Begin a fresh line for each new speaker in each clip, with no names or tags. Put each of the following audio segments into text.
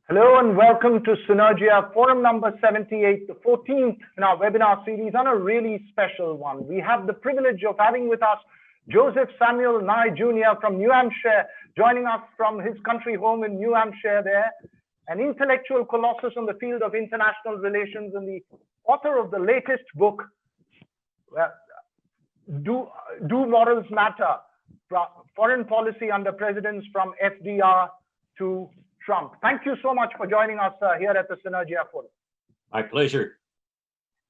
Hello and welcome to Synergia Forum number 78, the 14th in our webinar series, on a really special one. We have the privilege of having with us Joseph Samuel Nye Jr. from New Hampshire, joining us from his country home in New Hampshire there, an intellectual colossus on the field of international relations and the author of the latest book, Do Morals Matter? Foreign Policy Under Presidents from FDR to Trump. Thank you so much for joining us here at the Synergia Forum.
My pleasure.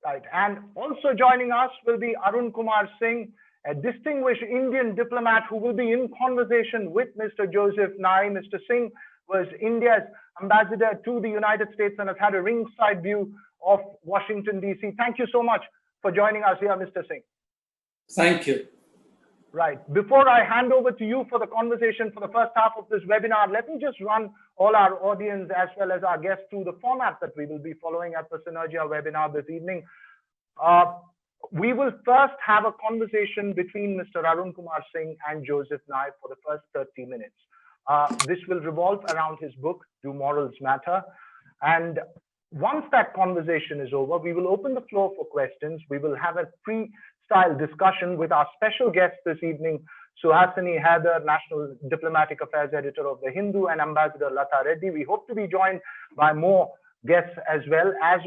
Right, and also joining us will be Arun Kumar Singh, a distinguished Indian diplomat who will be in conversation with Mr. Joseph Nye. Mr. Singh was India's ambassador to the United States and has had a ringside view of Washington, D.C. Thank you so much for joining us here, Mr. Singh.
Thank you.
Right. Before I hand over to you for the conversation for the first half of this webinar, let me just run all our audience as well as our guests through the format that we will be following at the Synergia webinar this evening. We will first have a conversation between Mr. Arun Kumar Singh and Joseph Nye for the first 30 minutes. This will revolve around his book, Do Morals Matter? And once that conversation is over, we will open the floor for questions. We will have a freestyle discussion with our special guest this evening, Suhasini Haider, National Diplomatic Affairs Editor of The Hindu, and Ambassador Lata Reddy. We hope to be joined by more guests as well as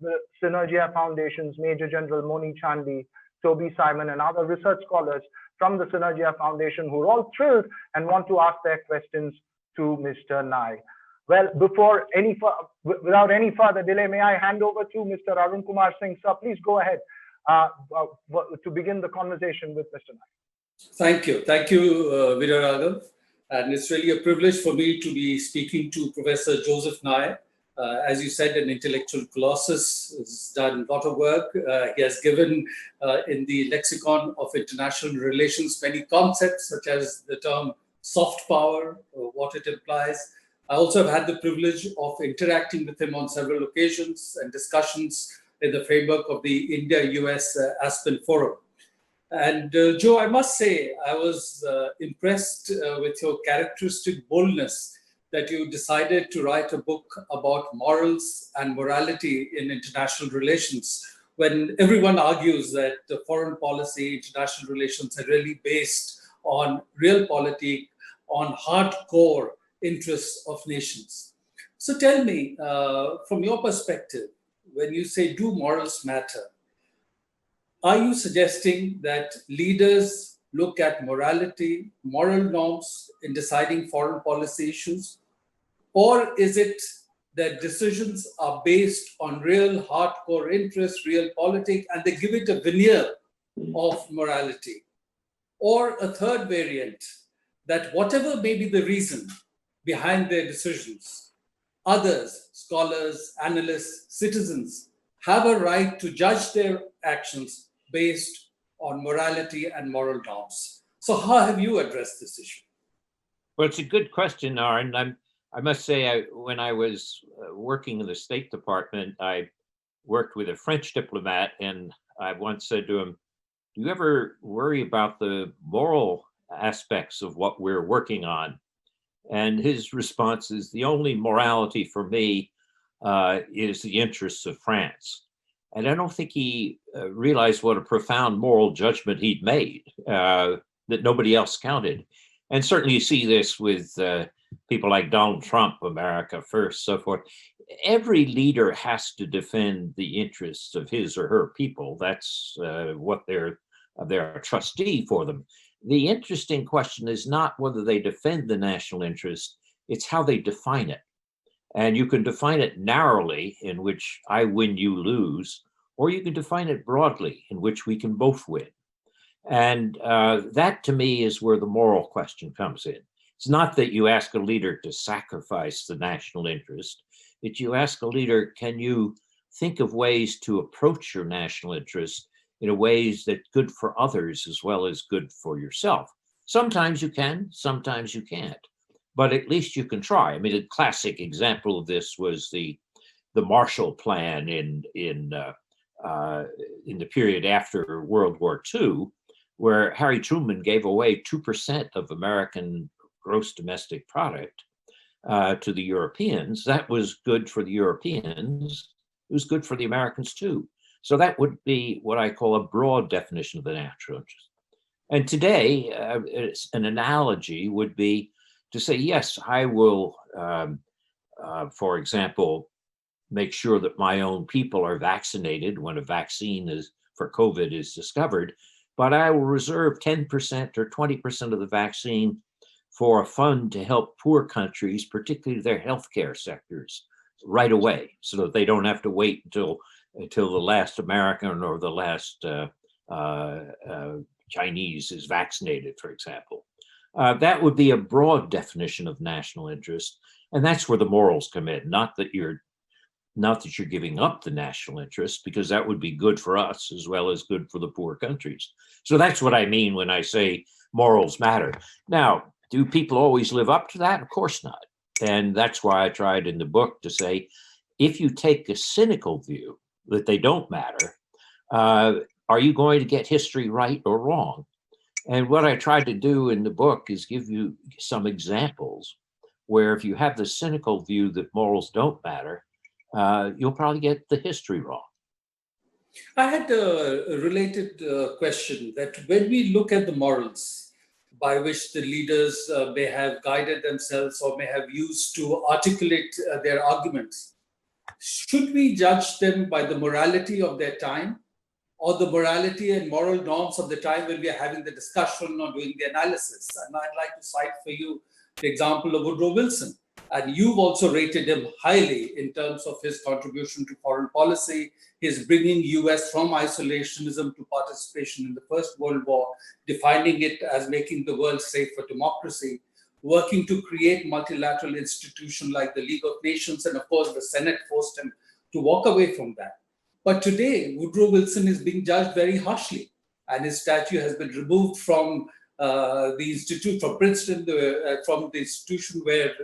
the Synergia Foundation's Major General Moni Chandy, Toby Simon, and other research scholars from the Synergia Foundation who are all thrilled and want to ask their questions to Mr. Nye. Well, without any further delay, may I hand over to Mr. Arun Kumar Singh. Sir, please go ahead to begin the conversation with Mr. Nye.
Thank you. Thank you, Viraraghav. And it's really a privilege for me to be speaking to Professor Joseph Nye. As you said, an intellectual colossus, has done a lot of work. He has given in the lexicon of international relations many concepts, such as the term soft power, what it implies. I also have had the privilege of interacting with him on several occasions and discussions in the framework of the India-US Aspen Forum. And Joe, I must say, I was impressed with your characteristic boldness that you decided to write a book about morals and morality in international relations, when everyone argues that the foreign policy, international relations are really based on realpolitik, on hardcore interests of nations. So tell me, from your perspective, when you say do morals matter, are you suggesting that leaders look at morality, moral norms in deciding foreign policy issues? Or is it that decisions are based on real hardcore interests, realpolitik, and they give it a veneer of morality? Or a third variant, that whatever may be the reason behind their decisions, others, scholars, analysts, citizens, have a right to judge their actions based on morality and moral norms. So how have you addressed this issue?
Well, it's a good question, Arun. I must say, when I was working in the State Department, I worked with a French diplomat, and I once said to him, do you ever worry about the moral aspects of what we're working on? And his response is, the only morality for me is the interests of France. And I don't think he realized what a profound moral judgment he'd made, that nobody else counted. And certainly you see this with people like Donald Trump, America First, so forth. Every leader has to defend the interests of his or her people. That's what they're a trustee for them. The interesting question is not whether they defend the national interest, it's how they define it. And you can define it narrowly, in which I win, you lose, or you can define it broadly, in which we can both win. And that, to me, is where the moral question comes in. It's not that you ask a leader to sacrifice the national interest. It's you ask a leader, can you think of ways to approach your national interest in a ways that's good for others as well as good for yourself? Sometimes you can, sometimes you can't, but at least you can try. I mean, a classic example of this was the Marshall Plan in the period after World War II, where Harry Truman gave away 2% of American gross domestic product to the Europeans. That was good for the Europeans. It was good for the Americans too. So that would be what I call a broad definition of the national interest. And today, an analogy would be to say, yes, I will, for example, make sure that my own people are vaccinated when a vaccine for COVID is discovered, but I will reserve 10% or 20% of the vaccine for a fund to help poor countries, particularly their healthcare sectors, right away, so that they don't have to wait until the last American or the last Chinese is vaccinated, for example. That would be a broad definition of national interest, and that's where the morals come in. Not that you're giving up the national interest, because that would be good for us as well as good for the poor countries. So that's what I mean when I say morals matter. Now, do people always live up to that? Of course not. And that's why I tried in the book to say, if you take a cynical view that they don't matter, are you going to get history right or wrong? And what I tried to do in the book is give you some examples where if you have the cynical view that morals don't matter, you'll probably get the history wrong.
I had a related question that when we look at the morals by which the leaders may have guided themselves or may have used to articulate their arguments, should we judge them by the morality of their time or the morality and moral norms of the time when we are having the discussion or doing the analysis? And I'd like to cite for you the example of Woodrow Wilson. And you've also rated him highly in terms of his contribution to foreign policy, his bringing US from isolationism to participation in the First World War, defining it as making the world safe for democracy, working to create multilateral institutions like the League of Nations, and of course the Senate forced him to walk away from that. But today, Woodrow Wilson is being judged very harshly, and his statue has been removed from the institute, from Princeton, from the institution where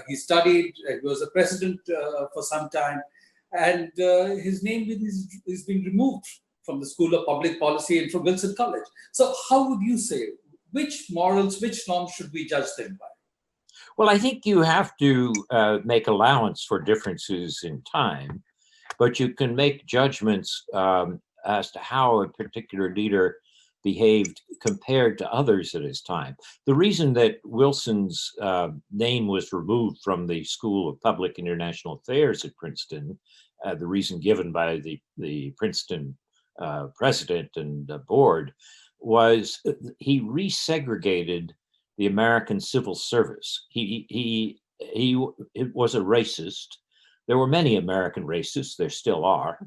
he studied. He was a president for some time, and his name is being removed from the School of Public Policy and from Wilson College. So how would you say, which morals, which norms should we judge them by?
Well, I think you have to make allowance for differences in time, but you can make judgments as to how a particular leader behaved compared to others at his time. The reason that Wilson's name was removed from the School of Public International Affairs at Princeton, the reason given by the Princeton president and board, was he resegregated the American civil service. He was a racist. There were many American racists, there still are,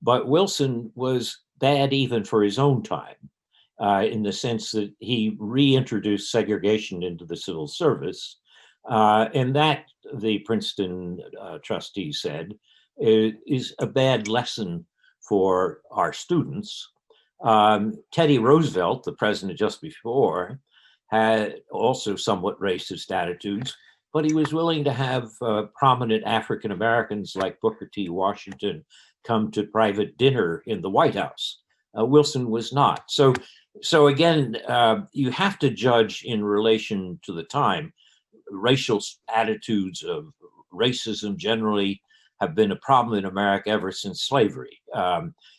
but Wilson was bad even for his own time. In the sense that he reintroduced segregation into the civil service. And that, the Princeton trustee said, is a bad lesson for our students. Teddy Roosevelt, the president just before, had also somewhat racist attitudes, but he was willing to have prominent African Americans like Booker T. Washington come to private dinner in the White House. Wilson was not. So again, you have to judge in relation to the time. Racial attitudes of racism generally have been a problem in America ever since slavery.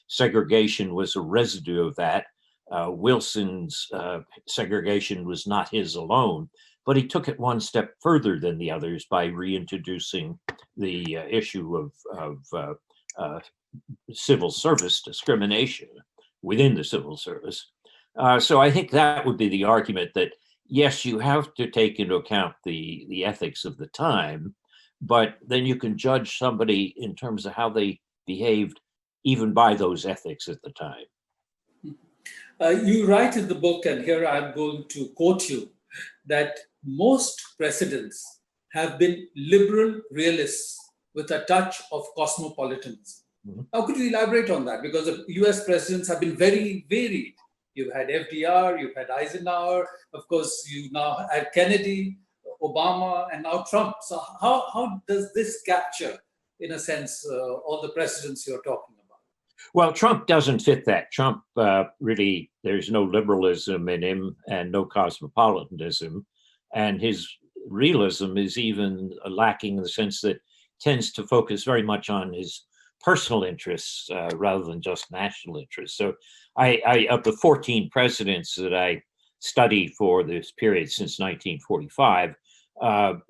Segregation was a residue of that. Wilson's segregation was not his alone, but he took it one step further than the others by reintroducing the issue of civil service discrimination within the civil service. So I think that would be the argument that, yes, you have to take into account the ethics of the time, but then you can judge somebody in terms of how they behaved even by those ethics at the time.
You write in the book, and here I'm going to quote you, that most presidents have been liberal realists with a touch of cosmopolitanism. Mm-hmm. How could you elaborate on that? Because the US presidents have been very varied. You've had FDR, you've had Eisenhower, of course, you now had Kennedy, Obama, and now Trump. So how does this capture, in a sense, all the presidents you're talking about?
Well, Trump doesn't fit that. Trump really, there's no liberalism in him and no cosmopolitanism. And his realism is even lacking in the sense that tends to focus very much on his personal interests rather than just national interests. So I of the 14 presidents that I studied for this period since 1945,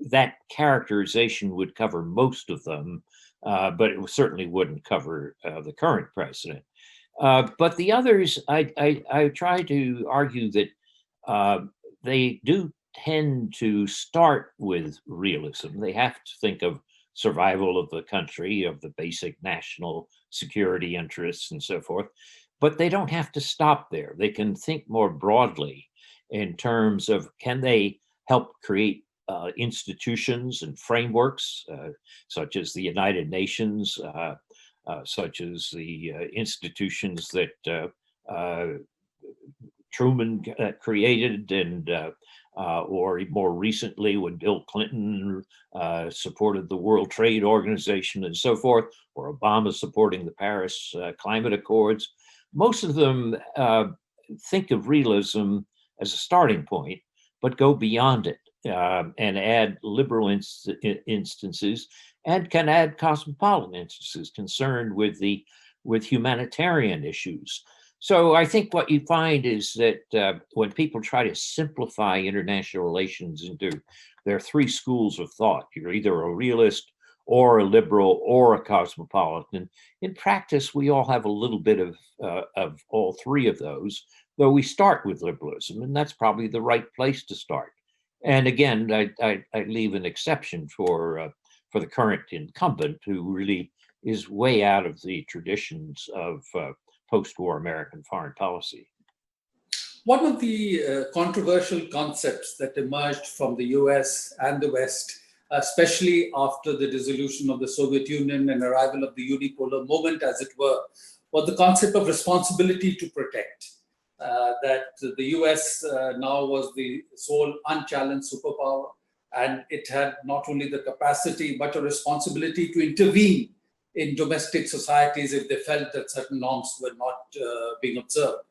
that characterization would cover most of them, but it certainly wouldn't cover the current president. But the others, I try to argue that they do tend to start with realism. They have to think of survival of the country, of the basic national security interests and so forth, but they don't have to stop there. They can think more broadly in terms of, can they help create institutions and frameworks such as the United Nations, such as the institutions that Truman created, and or more recently when Bill Clinton supported the World Trade Organization and so forth, or Obama supporting the Paris Climate Accords. Most of them think of realism as a starting point, but go beyond it and add liberal instances, and can add cosmopolitan instances concerned with humanitarian issues. So I think what you find is that when people try to simplify international relations into their three schools of thought, you're either a realist or a liberal or a cosmopolitan. In practice, we all have a little bit of all three of those, though we start with liberalism, and that's probably the right place to start. And again, I leave an exception for the current incumbent, who really is way out of the traditions of post-war American foreign policy.
One of the controversial concepts that emerged from the US and the West, especially after the dissolution of the Soviet Union and arrival of the unipolar moment, as it were, was the concept of responsibility to protect. That the US now was the sole unchallenged superpower, and it had not only the capacity, but a responsibility to intervene in domestic societies if they felt that certain norms were not being observed.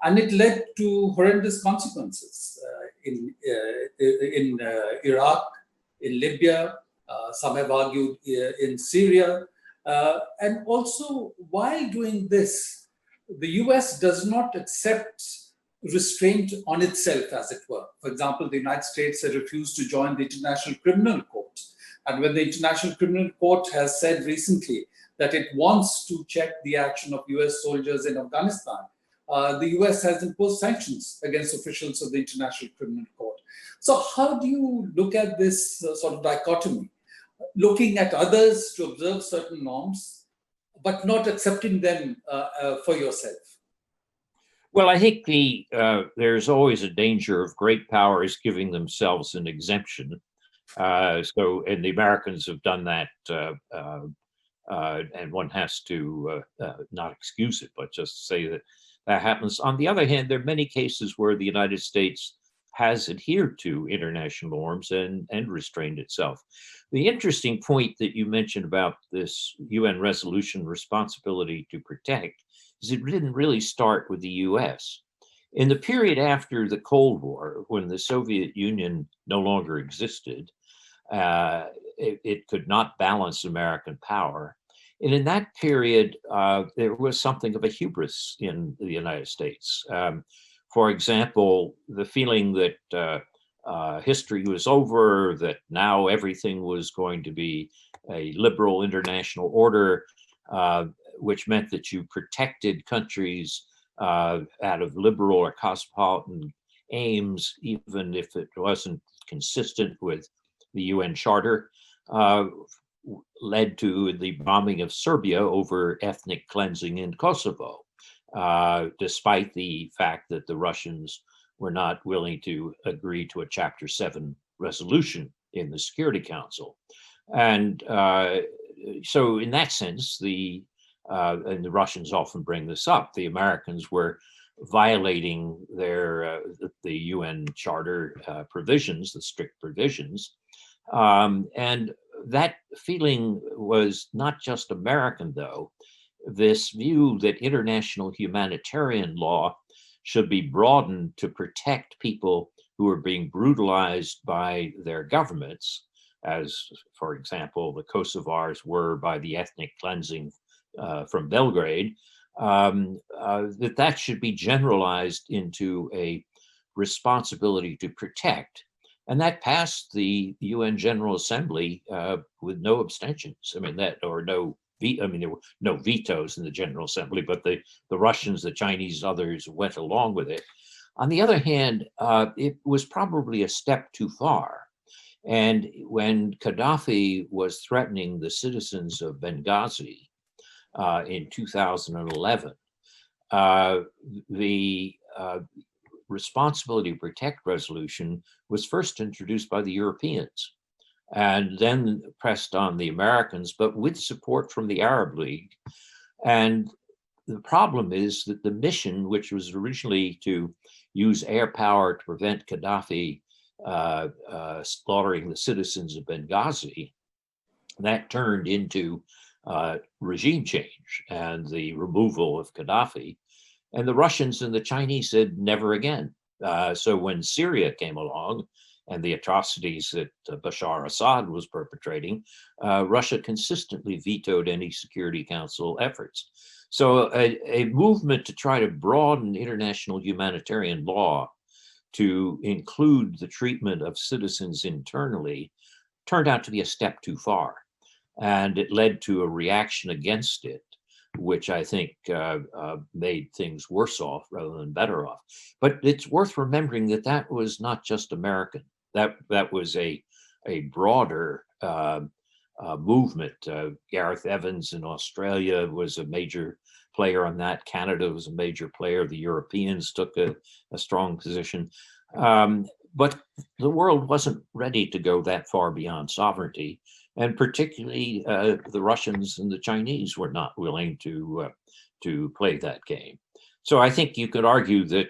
And it led to horrendous consequences in Iraq, in Libya, some have argued in Syria. And also, while doing this, the US does not accept restraint on itself, as it were. For example, the United States has refused to join the International Criminal Court. And when the International Criminal Court has said recently that it wants to check the action of US soldiers in Afghanistan, the US has imposed sanctions against officials of the International Criminal Court. So how do you look at this sort of dichotomy? Looking at others to observe certain norms, but not accepting them for yourself?
Well, I think there's always a danger of great powers giving themselves an exemption. And the Americans have done that, and one has to not excuse it, but just say that that happens. On the other hand, there are many cases where the United States has adhered to international norms and restrained itself. The interesting point that you mentioned about this UN resolution responsibility to protect is it didn't really start with the US. In the period after the Cold War, when the Soviet Union no longer existed, It could not balance American power. And in that period, there was something of a hubris in the United States. For example, the feeling that history was over, that now everything was going to be a liberal international order, which meant that you protected countries out of liberal or cosmopolitan aims, even if it wasn't consistent with the UN Charter, led to the bombing of Serbia over ethnic cleansing in Kosovo, despite the fact that the Russians were not willing to agree to a Chapter 7 resolution in the Security Council. And so in that sense, and the Russians often bring this up, the Americans were violating the UN Charter provisions, the strict provisions. And that feeling was not just American, though. This view that international humanitarian law should be broadened to protect people who are being brutalized by their governments, as, for example, the Kosovars were by the ethnic cleansing from Belgrade, that should be generalized into a responsibility to protect. And that passed the UN General Assembly with no abstentions. I mean, there were no vetoes in the General Assembly, but the Russians, the Chinese, others went along with it. On the other hand, it was probably a step too far. And when Gaddafi was threatening the citizens of Benghazi in 2011, the Responsibility to Protect resolution was first introduced by the Europeans and then pressed on the Americans, but with support from the Arab League. And the problem is that the mission, which was originally to use air power to prevent Gaddafi slaughtering the citizens of Benghazi, that turned into regime change and the removal of Gaddafi. And the Russians and the Chinese said never again. So when Syria came along and the atrocities that Bashar Assad was perpetrating, Russia consistently vetoed any Security Council efforts. So a movement to try to broaden international humanitarian law to include the treatment of citizens internally turned out to be a step too far. And it led to a reaction against it, which I think made things worse off rather than better off. But it's worth remembering that that was not just American. That was a broader movement. Gareth Evans in Australia was a major player on that. Canada was a major player. The Europeans took a strong position. But the world wasn't ready to go that far beyond sovereignty. And particularly the Russians and the Chinese were not willing to play that game. So I think you could argue that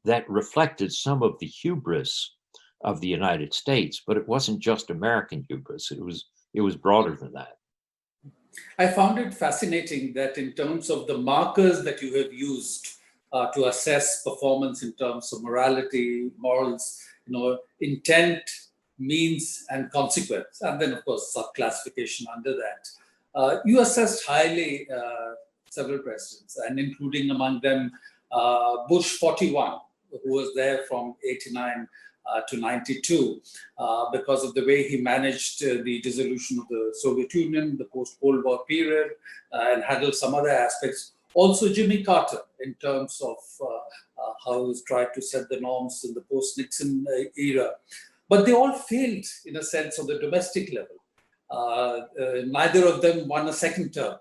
that reflected some of the hubris of the United States, but it wasn't just American hubris. It was broader than that.
I found it fascinating that in terms of the markers that you have used to assess performance in terms of morality, morals, intent, means, and consequence, and then of course sub-classification under that. You assessed highly several presidents, and including among them Bush 41, who was there from 89 to 92, because of the way he managed the dissolution of the Soviet Union, the post-Cold War period, and handled some other aspects. Also Jimmy Carter, in terms of how he was tried to set the norms in the post-Nixon era. But they all failed, in a sense, on the domestic level. Neither of them won a second term.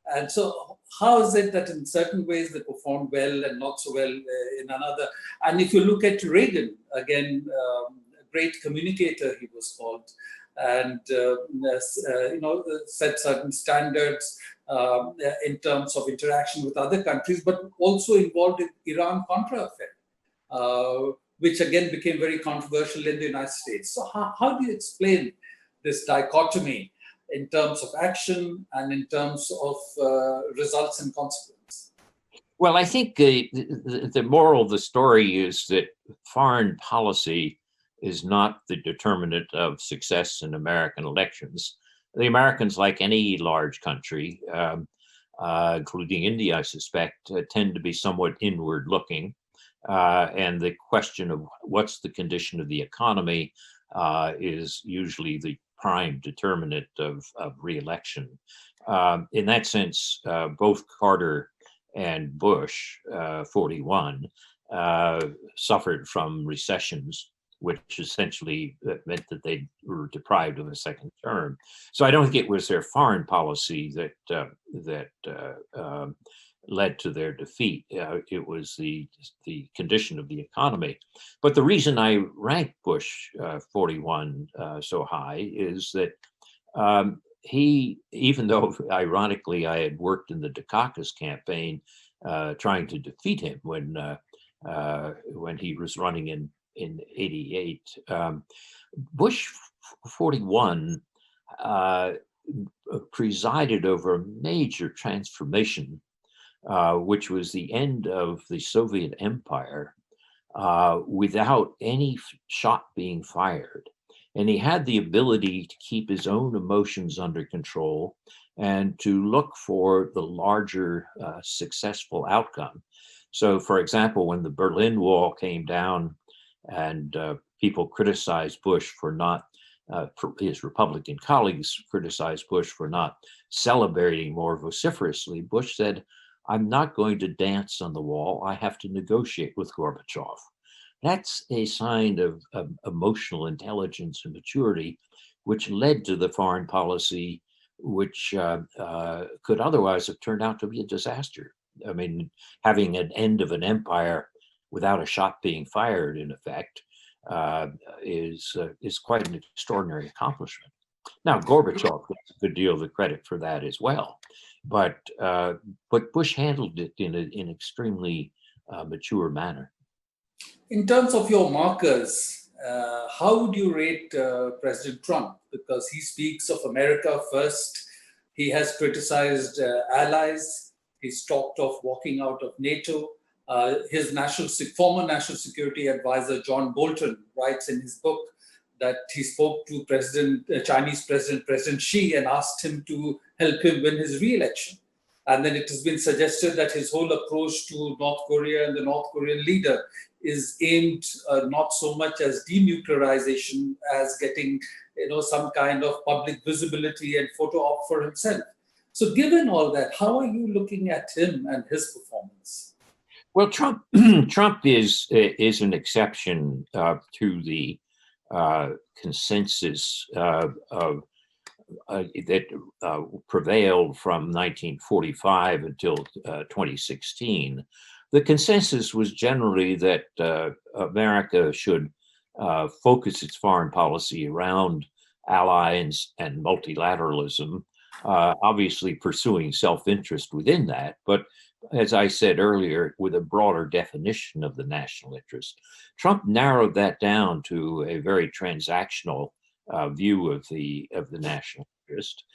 And so how is it that in certain ways they performed well and not so well in another? And if you look at Reagan, again, a great communicator he was called, and set certain standards in terms of interaction with other countries, but also involved in Iran-Contra affair, which again became very controversial in the United States. So how do you explain this dichotomy in terms of action and in terms of results and consequence?
Well, I think the moral of the story is that foreign policy is not the determinant of success in American elections. The Americans, like any large country, including India, I suspect, tend to be somewhat inward looking. And the question of what's the condition of the economy is usually the prime determinant of re-election. In that sense, both Carter and Bush, 41, suffered from recessions, which essentially meant that they were deprived of a second term. So I don't think it was their foreign policy that led to their defeat. It was the condition of the economy. But the reason I rank Bush 41 so high is that he, even though ironically I had worked in the Dukakis campaign trying to defeat him when he was running in 88, Bush 41 presided over a major transformation, which was the end of the Soviet Empire without any shot being fired. And he had the ability to keep his own emotions under control and to look for the larger successful outcome. So, for example, when the Berlin Wall came down and people criticized Bush for not, his Republican colleagues criticized Bush for not celebrating more vociferously, Bush said, "I'm not going to dance on the wall. I have to negotiate with Gorbachev." That's a sign of emotional intelligence and maturity, which led to the foreign policy, which could otherwise have turned out to be a disaster. I mean, having an end of an empire without a shot being fired, in effect, is quite an extraordinary accomplishment. Now, Gorbachev gets a good deal of the credit for that as well, but Bush handled it in an extremely mature manner.
In terms of your markers, how would you rate President Trump? Because he speaks of America first. He has criticized allies. He's talked of walking out of NATO. His former national security advisor, John Bolton, writes in his book that he spoke to Chinese President Xi, and asked him to help him win his re-election. And then it has been suggested that his whole approach to North Korea and the North Korean leader is aimed not so much as denuclearization as getting some kind of public visibility and photo op for himself. So given all that, how are you looking at him and his performance?
Well, Trump is an exception to the consensus that prevailed from 1945 until 2016. The consensus was generally that America should focus its foreign policy around allies and multilateralism, obviously pursuing self-interest within that, but as I said earlier, with a broader definition of the national interest. Trump narrowed that down to a very transactional view of the national interest,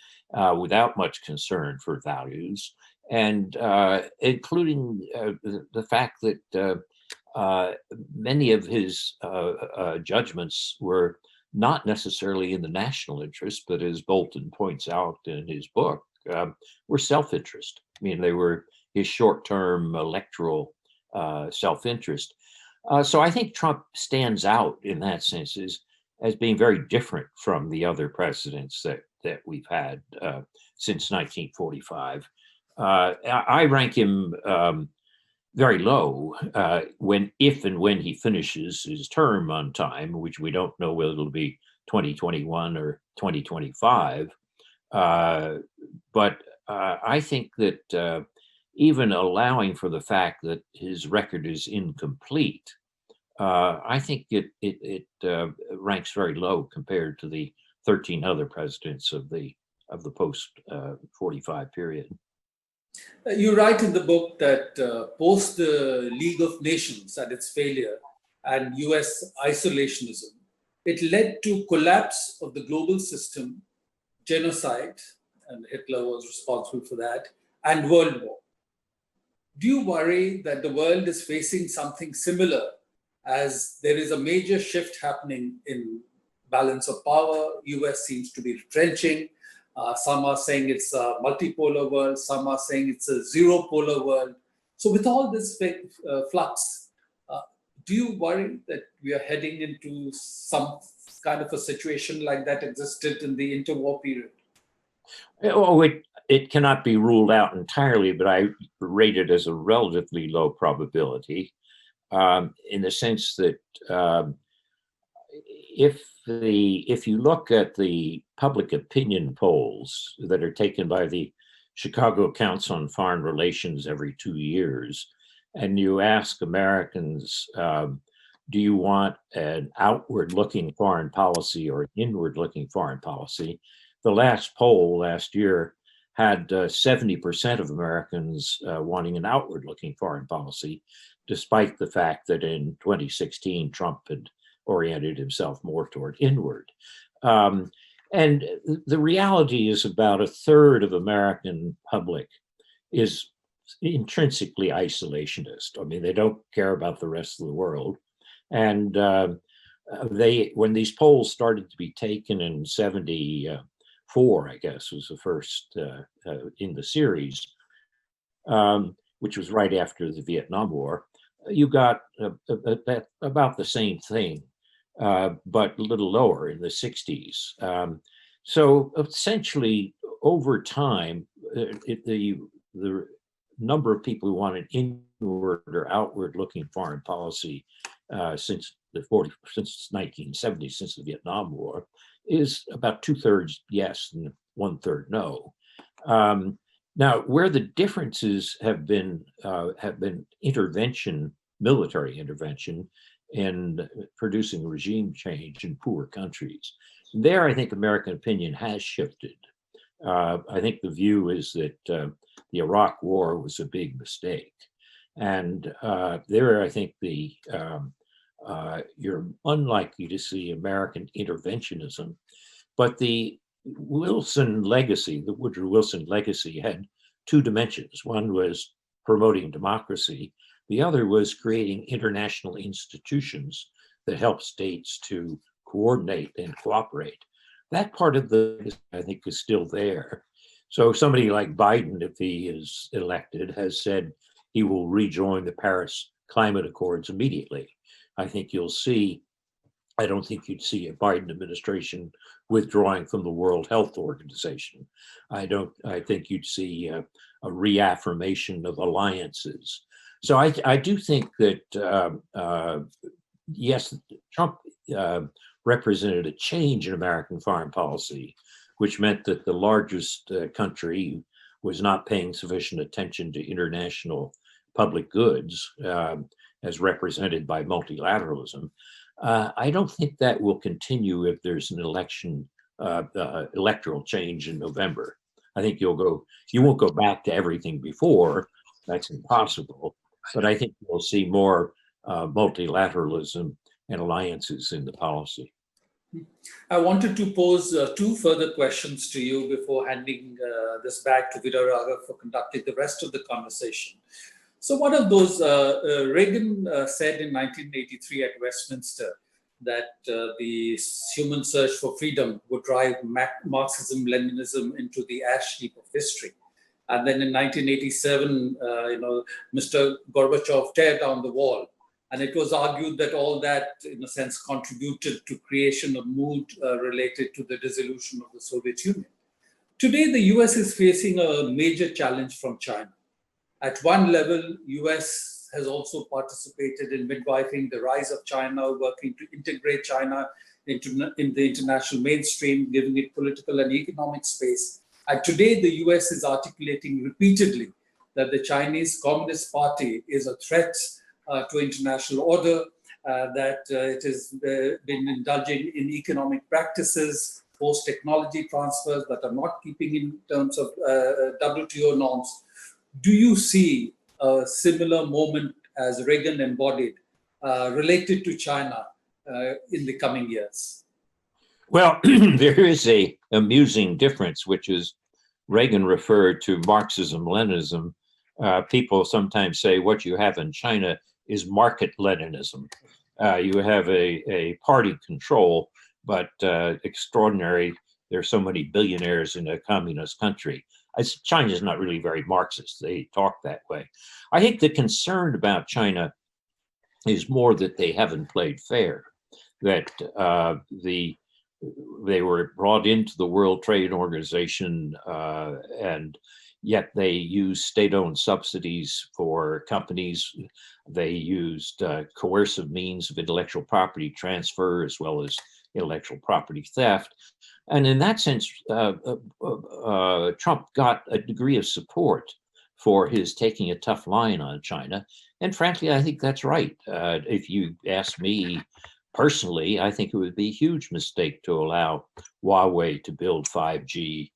without much concern for values, and including the fact that many of his judgments were not necessarily in the national interest, but as Bolton points out in his book, were self-interest. I mean, they were his short-term electoral self-interest. So I think Trump stands out in that sense as being very different from the other presidents that we've had since 1945. I rank him very low if and when he finishes his term on time, which we don't know whether it'll be 2021 or 2025. But I think that even allowing for the fact that his record is incomplete, I think it ranks very low compared to the 13 other presidents of the post 45 period.
You write in the book that post the League of Nations and its failure and US isolationism, it led to collapse of the global system, genocide, and Hitler was responsible for that, and world war. Do you worry that the world is facing something similar as there is a major shift happening in balance of power. US seems to be retrenching. Some are saying it's a multipolar world. Some are saying it's a zero polar world. So with all this flux, do you worry that we are heading into some kind of a situation like that existed in the interwar period?
Oh, it cannot be ruled out entirely, but I rate it as a relatively low probability, in the sense that if you look at the public opinion polls that are taken by the Chicago Council on Foreign Relations every 2 years, and you ask Americans, do you want an outward-looking foreign policy or an inward-looking foreign policy? The last poll last year had 70% of Americans wanting an outward-looking foreign policy, despite the fact that in 2016, Trump had oriented himself more toward inward. And the reality is about a third of American public is intrinsically isolationist. I mean, they don't care about the rest of the world. And when these polls started to be taken in 74, I guess, was the first in the series, which was right after the Vietnam War, you got about the same thing, but a little lower in the 60s. So essentially, over time, the number of people who want an inward or outward-looking foreign policy since 1970, since the Vietnam War, is about 2/3 yes and 1/3 no. Now, where the differences have been intervention, military intervention, in producing regime change in poor countries. There, I think American opinion has shifted. I think the view is that the Iraq War was a big mistake. And there, I think you're unlikely to see American interventionism. But the Wilson legacy, the Woodrow Wilson legacy, had two dimensions. One was promoting democracy. The other was creating international institutions that help states to coordinate and cooperate. That part of I think, is still there. So somebody like Biden, if he is elected, has said he will rejoin the Paris Climate Accords immediately. I think you'll see, I don't think you'd see a Biden administration withdrawing from the World Health Organization. I think you'd see a reaffirmation of alliances. So I do think that, yes, Trump represented a change in American foreign policy, which meant that the largest country was not paying sufficient attention to international public goods as represented by multilateralism. I don't think that will continue if there's an electoral change in November. I think you won't go back to everything before. That's impossible. But I think we'll see more multilateralism and alliances in the policy.
I wanted to pose two further questions to you before handing this back to Viraraga for conducting the rest of the conversation. So one of those, Reagan said in 1983 at Westminster that the human search for freedom would drive Marxism, Leninism into the ash heap of history. And then in 1987, Mr. Gorbachev tear down the wall. And it was argued that all that, in a sense, contributed to creation of mood related to the dissolution of the Soviet Union. Today, the US is facing a major challenge from China. At one level, US has also participated in midwifing the rise of China, working to integrate China in the international mainstream, giving it political and economic space. And today, the US is articulating repeatedly that the Chinese Communist Party is a threat to international order, that it has been indulging in economic practices, forced technology transfers that are not keeping in terms of WTO norms. Do you see a similar moment as Reagan embodied related to China in the coming years?
Well, there is an amusing difference, which is Reagan referred to Marxism-Leninism. People sometimes say what you have in China is market Leninism. You have a party control, but extraordinary. There are so many billionaires in a communist country. China's not really very Marxist. They talk that way. I think the concern about China is more that they haven't played fair, that they were brought into the World Trade Organization, and yet they used state-owned subsidies for companies. They used coercive means of intellectual property transfer as well as intellectual property theft. And in that sense, Trump got a degree of support for his taking a tough line on China. And frankly, I think that's right. If you ask me personally, I think it would be a huge mistake to allow Huawei to build 5G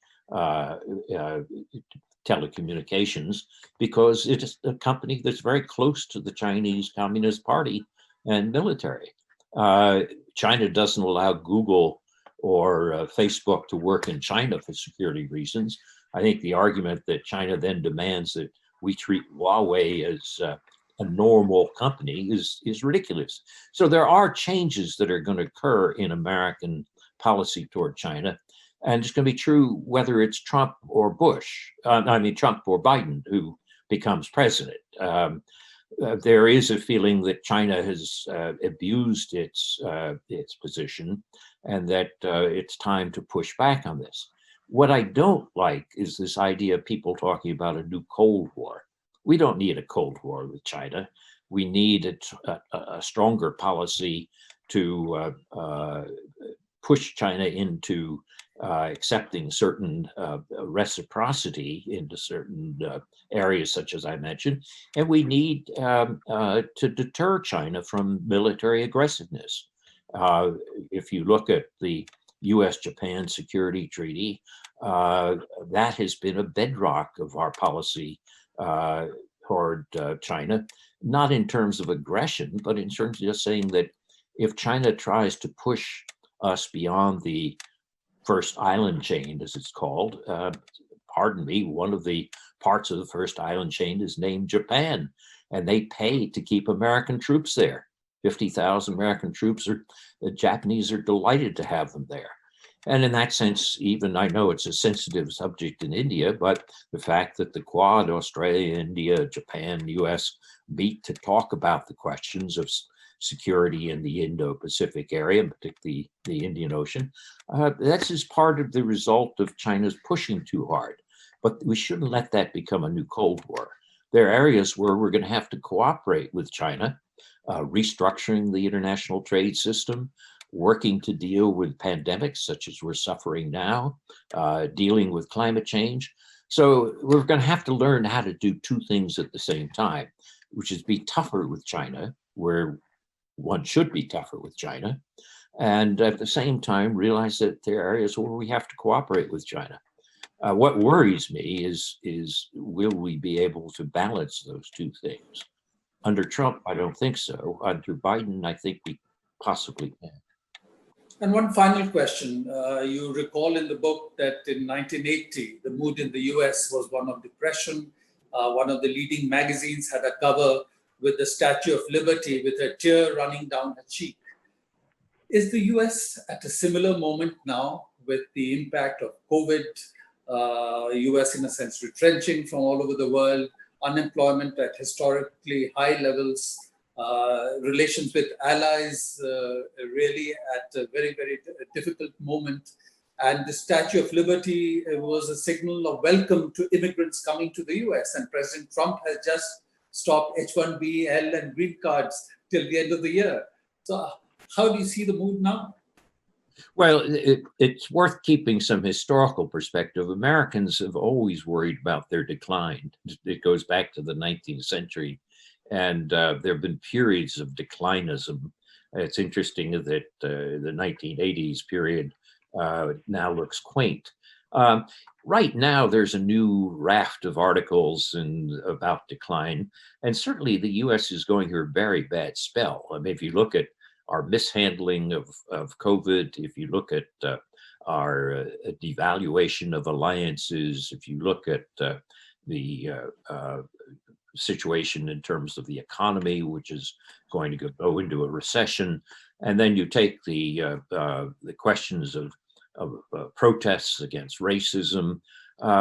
telecommunications, because it is a company that's very close to the Chinese Communist Party and military. China doesn't allow Google or Facebook to work in China for security reasons. I think the argument that China then demands that we treat Huawei as a normal company is ridiculous. So there are changes that are going to occur in American policy toward China. And it's going to be true whether it's Trump or Bush, Trump or Biden who becomes president. There is a feeling that China has abused its position, and that it's time to push back on this. What I don't like is this idea of people talking about a new Cold War. We don't need a Cold War with China. We need a stronger policy to push China into accepting certain reciprocity into certain areas, such as I mentioned. And we need to deter China from military aggressiveness. If you look at the US-Japan Security Treaty, that has been a bedrock of our policy toward China, not in terms of aggression, but in terms of just saying that if China tries to push us beyond the first island chain, as it's called, pardon me, one of the parts of the first island chain is named Japan, and they pay to keep American troops there. 50,000 American troops, the Japanese are delighted to have them there. And in that sense, even I know it's a sensitive subject in India, but the fact that the Quad, Australia, India, Japan, US meet to talk about the questions of security in the Indo-Pacific area, particularly the Indian Ocean, that's just part of the result of China's pushing too hard. But we shouldn't let that become a new Cold War. There are areas where we're going to have to cooperate with China, restructuring the international trade system, working to deal with pandemics such as we're suffering now, dealing with climate change. So we're going to have to learn how to do two things at the same time, which is be tougher with China, where one should be tougher with China, and at the same time realize that there are areas where we have to cooperate with China. What worries me is will we be able to balance those two things? Under Trump, I don't think so. Under Biden, I think we possibly can.
And one final question. You recall in the book that in 1980, the mood in the US was one of depression. One of the leading magazines had a cover with the Statue of Liberty with a tear running down her cheek. Is the US at a similar moment now with the impact of COVID, US in a sense retrenching from all over the world, unemployment at historically high levels, relations with allies really at a very, very difficult moment. And the Statue of Liberty was a signal of welcome to immigrants coming to the US. And President Trump has just stopped H-1B, and green cards till the end of the year. So how do you see the mood now?
Well, it's worth keeping some historical perspective. Americans have always worried about their decline. It goes back to the 19th century, and there have been periods of declinism. It's interesting that the 1980s period now looks quaint. Right now, there's a new raft of articles about decline, and certainly the U.S. is going through a very bad spell. I mean, if you look at our mishandling of COVID, if you look at our devaluation of alliances, if you look at the situation in terms of the economy, which is going to go into a recession. And then you take the questions of protests against racism.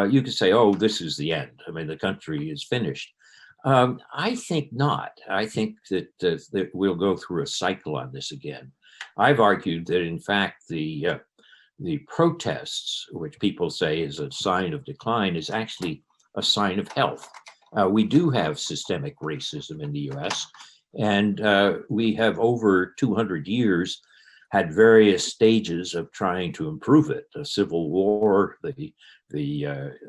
You could say, oh, this is the end. I mean, the country is finished. I think not. I think that we'll go through a cycle on this again. I've argued that, in fact, the protests, which people say is a sign of decline, is actually a sign of health. We do have systemic racism in the US, and we have over 200 years had various stages of trying to improve it. The Civil War, the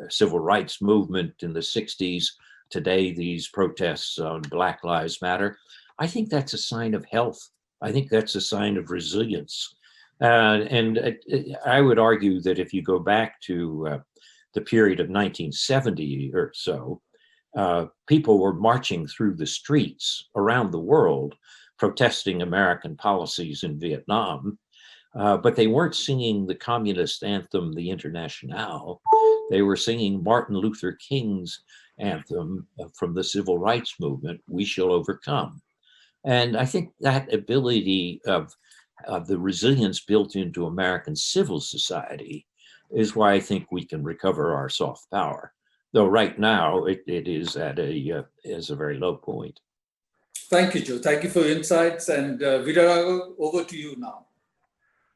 Civil Rights Movement in the 60s, today these protests on Black Lives Matter. I think that's a sign of health. I think that's a sign of resilience. And I would argue that if you go back to the period of 1970 or so, people were marching through the streets around the world protesting American policies in Vietnam, but they weren't singing the communist anthem, the Internationale. They were singing Martin Luther King's anthem from the Civil Rights Movement, We Shall Overcome. And I think that ability of the resilience built into American civil society is why I think we can recover our soft power. Though right now it is at a very low point.
Thank you, Joe. Thank you for your insights. And Viraraga, over to you now.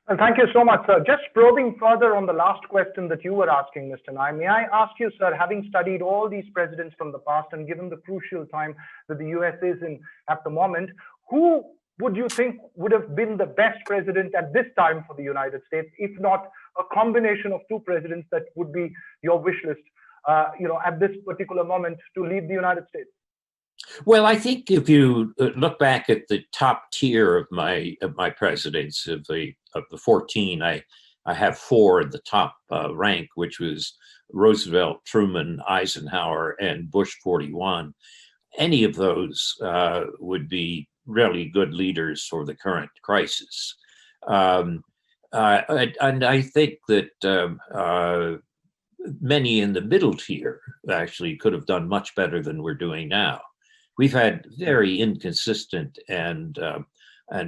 Well, thank you so much, sir. Just probing further on the last question that you were asking, Mr. Nye, may I ask you, sir, having studied all these presidents from the past and given the crucial time that the US is in at the moment, who would you think would have been the best president at this time for the United States, if not a combination of two presidents that would be your wish list, at this particular moment to lead the United States?
Well, I think if you look back at the top tier of my presidents, of the 14, I have 4 in the top rank, which was Roosevelt, Truman, Eisenhower, and Bush 41. Any of those would be really good leaders for the current crisis. And I think that many in the middle tier actually could have done much better than we're doing now. We've had very inconsistent and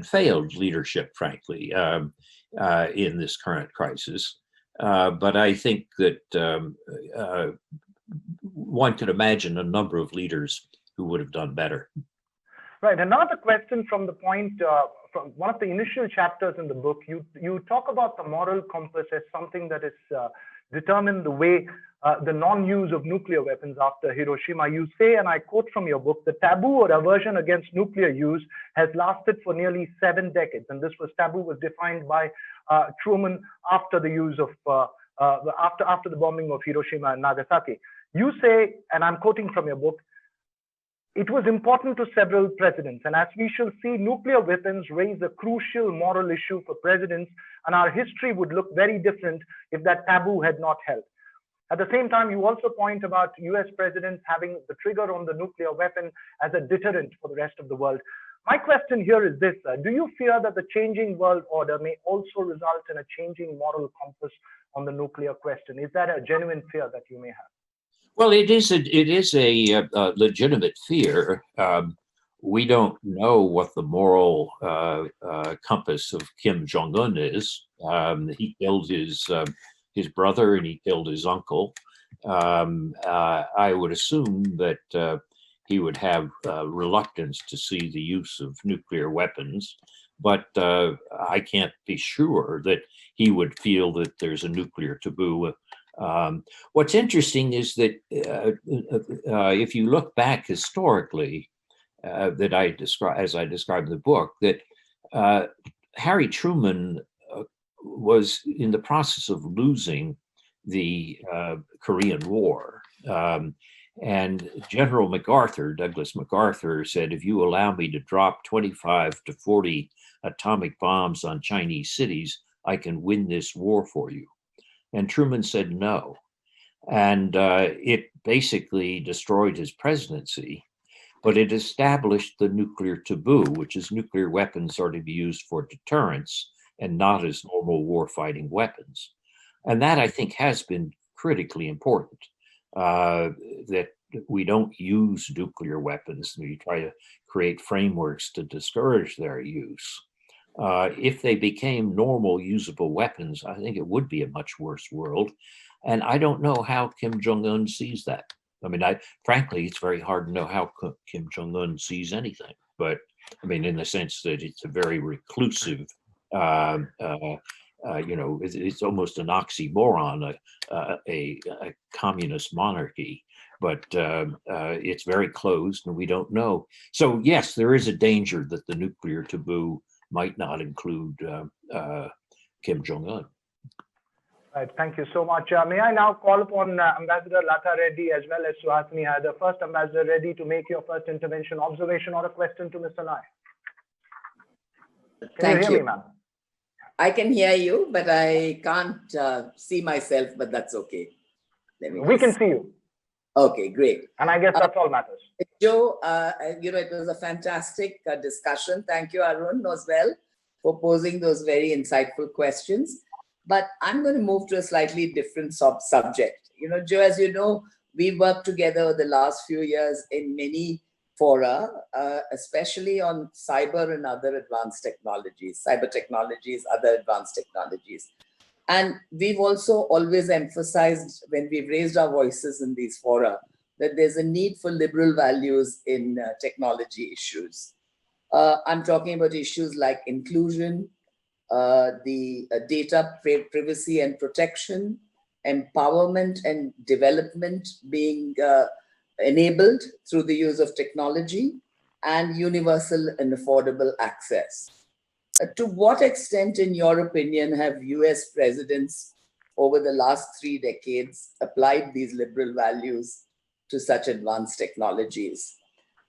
failed leadership, frankly, in this current crisis. But I think that one could imagine a number of leaders who would have done better.
Right. Another question from the point, from one of the initial chapters in the book, you talk about the moral compass as something that is determined the way the non-use of nuclear weapons after Hiroshima. You say, and I quote from your book, the taboo or aversion against nuclear use has lasted for nearly 7 decades. And this taboo was defined by Truman after the use of, after the bombing of Hiroshima and Nagasaki. You say, and I'm quoting from your book, it was important to several presidents, and as we shall see, nuclear weapons raise a crucial moral issue for presidents, and our history would look very different if that taboo had not held. At the same time, you also point about US presidents having the trigger on the nuclear weapon as a deterrent for the rest of the world. My question here is this, do you fear that the changing world order may also result in a changing moral compass on the nuclear question? Is that a genuine fear that you may have?
Well, it is a legitimate fear. We don't know what the moral compass of Kim Jong-un is. He killed his brother and he killed his uncle. I would assume that he would have reluctance to see the use of nuclear weapons, but I can't be sure that he would feel that there's a nuclear taboo. What's interesting is that if you look back historically, that as I described in the book, that Harry Truman was in the process of losing the Korean War. And General MacArthur, Douglas MacArthur, said, if you allow me to drop 25 to 40 atomic bombs on Chinese cities, I can win this war for you. And Truman said no. And it basically destroyed his presidency, but it established the nuclear taboo, which is nuclear weapons are to be used for deterrence and not as normal war-fighting weapons. And that, I think, has been critically important, that we don't use nuclear weapons. We try to create frameworks to discourage their use. If they became normal, usable weapons, I think it would be a much worse world. And I don't know how Kim Jong-un sees that. I mean, frankly, it's very hard to know how Kim Jong-un sees anything. But I mean, in the sense that it's a very reclusive, it's almost an oxymoron, a communist monarchy. But it's very closed, and we don't know. So yes, there is a danger that the nuclear taboo might not include Kim Jong-un.
Right, thank you so much. May I now call upon Ambassador Lata Reddy as well as Suhasini Haider. First, Ambassador Reddy, to make your first intervention, observation, or a question to Mr. Nair. Can you hear me, ma'am?
I can hear you, but I can't see myself, but that's okay.
We can see you.
Okay, great.
And I guess that's all matters.
Joe, it was a fantastic discussion. Thank you, Arun, as well, for posing those very insightful questions. But I'm going to move to a slightly different subject. Joe, as you know, we worked together the last few years in many fora, especially on cyber and other advanced technologies, cyber technologies, other advanced technologies. And we've also always emphasized, when we've raised our voices in these fora, that there's a need for liberal values in technology issues. I'm talking about issues like inclusion, the data privacy and protection, empowerment and development being enabled through the use of technology, and universal and affordable access. To what extent, in your opinion, have US presidents over the last 3 decades applied these liberal values to such advanced technologies?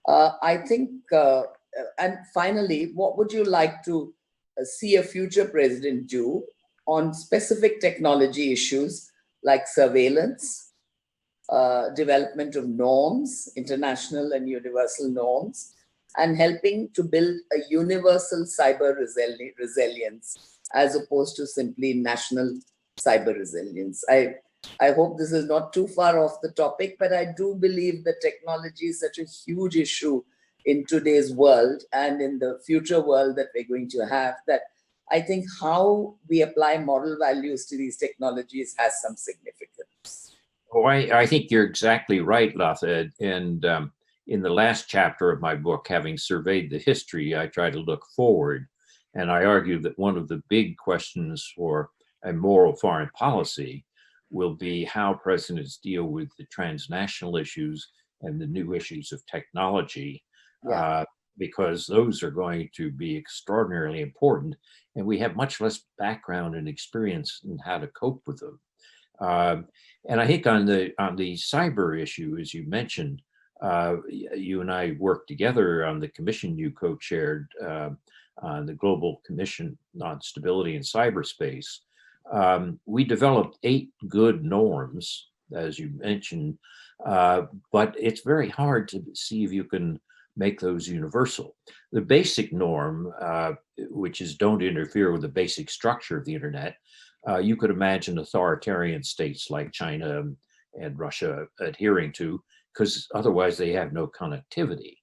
I think, and finally, what would you like to see a future president do on specific technology issues like surveillance, development of norms, international and universal norms, and helping to build a universal cyber resilience as opposed to simply national cyber resilience? I hope this is not too far off the topic, but I do believe that technology is such a huge issue in today's world and in the future world that we're going to have, that I think how we apply moral values to these technologies has some significance.
Oh, I think you're exactly right, Lata. And in the last chapter of my book, having surveyed the history, I try to look forward. And I argue that one of the big questions for a moral foreign policy will be how presidents deal with the transnational issues and the new issues of technology. Yeah. Because those are going to be extraordinarily important, and we have much less background and experience in how to cope with them. And I think on the cyber issue, as you mentioned, you and I worked together on the commission you co-chaired on the Global Commission on Stability in Cyberspace. We developed 8 good norms, as you mentioned, but it's very hard to see if you can make those universal. The basic norm, which is don't interfere with the basic structure of the internet, you could imagine authoritarian states like China and Russia adhering to, because otherwise they have no connectivity.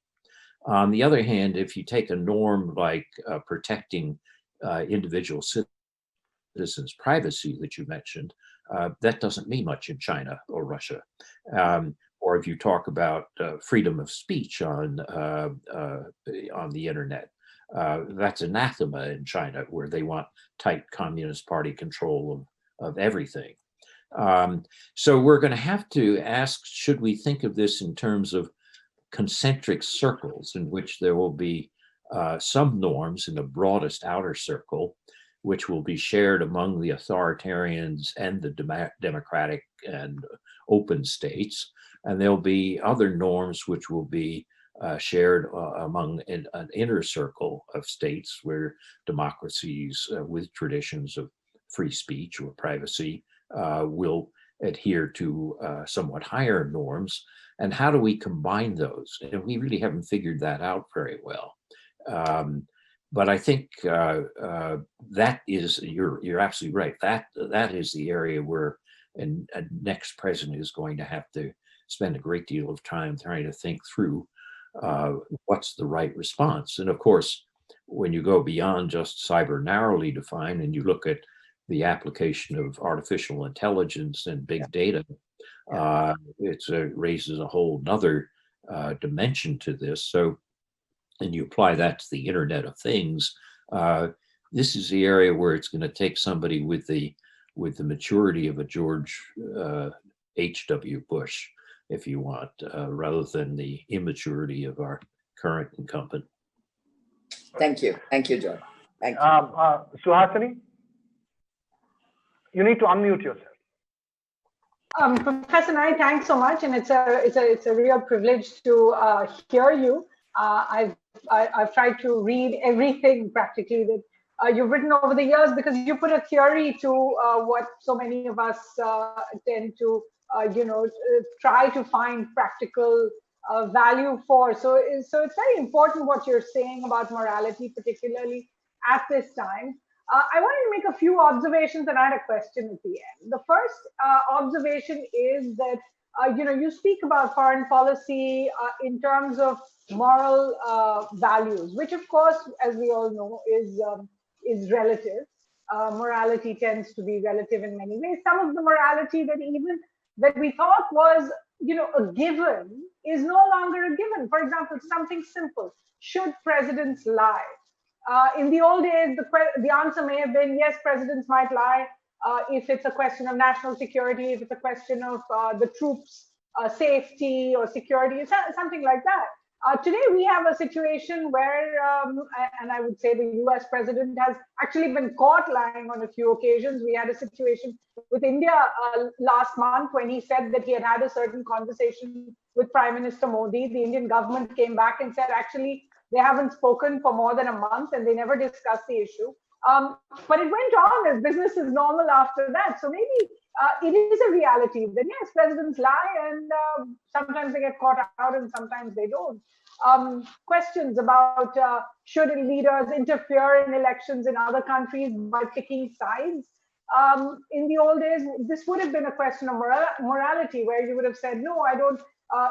On the other hand, if you take a norm like protecting individual citizens' privacy that you mentioned, that doesn't mean much in China or Russia. Or if you talk about freedom of speech on the internet, that's anathema in China, where they want tight Communist Party control of everything. So we're going to have to ask, should we think of this in terms of concentric circles in which there will be some norms in the broadest outer circle, which will be shared among the authoritarians and the democratic and open states. And there'll be other norms which will be shared among an inner circle of states where democracies with traditions of free speech or privacy will adhere to somewhat higher norms. And how do we combine those? And we really haven't figured that out very well. But I think that is, you're absolutely right. That is the area where a next president is going to have to spend a great deal of time trying to think through what's the right response. And of course, when you go beyond just cyber narrowly defined and you look at the application of artificial intelligence and big data, it raises a whole nother dimension to this. So, and you apply that to the Internet of Things, this is the area where it's going to take somebody with the maturity of a George H.W. Bush, if you want, rather than the immaturity of our current incumbent.
Thank you, John. Thank you.
Suhasini, you need to unmute yourself.
Professor Nai, thanks so much, and it's a real privilege to hear you. I've tried to read everything practically that you've written over the years, because you put a theory to what so many of us tend to try to find practical value for. So it's very important what you're saying about morality, particularly at this time. I wanted to make a few observations, and I had a question at the end. The first observation is that you speak about foreign policy in terms of moral values, which of course, as we all know, is relative. Morality tends to be relative in many ways. Some of the morality that we thought was a given is no longer a given. For example, something simple: should presidents lie? In the old days, the answer may have been yes, presidents might lie if it's a question of national security, if it's a question of the troops' safety or security, something like that. Today, we have a situation where, and I would say the US president has actually been caught lying on a few occasions. We had a situation with India last month when he said that he had had a certain conversation with Prime Minister Modi. The Indian government came back and said, actually, they haven't spoken for more than a month and they never discussed the issue. But it went on as business as normal after that. So maybe it is a reality that yes, presidents lie and sometimes they get caught out and sometimes they don't. Questions about should leaders interfere in elections in other countries by picking sides? In the old days, this would have been a question of morality, where you would have said, no, I don't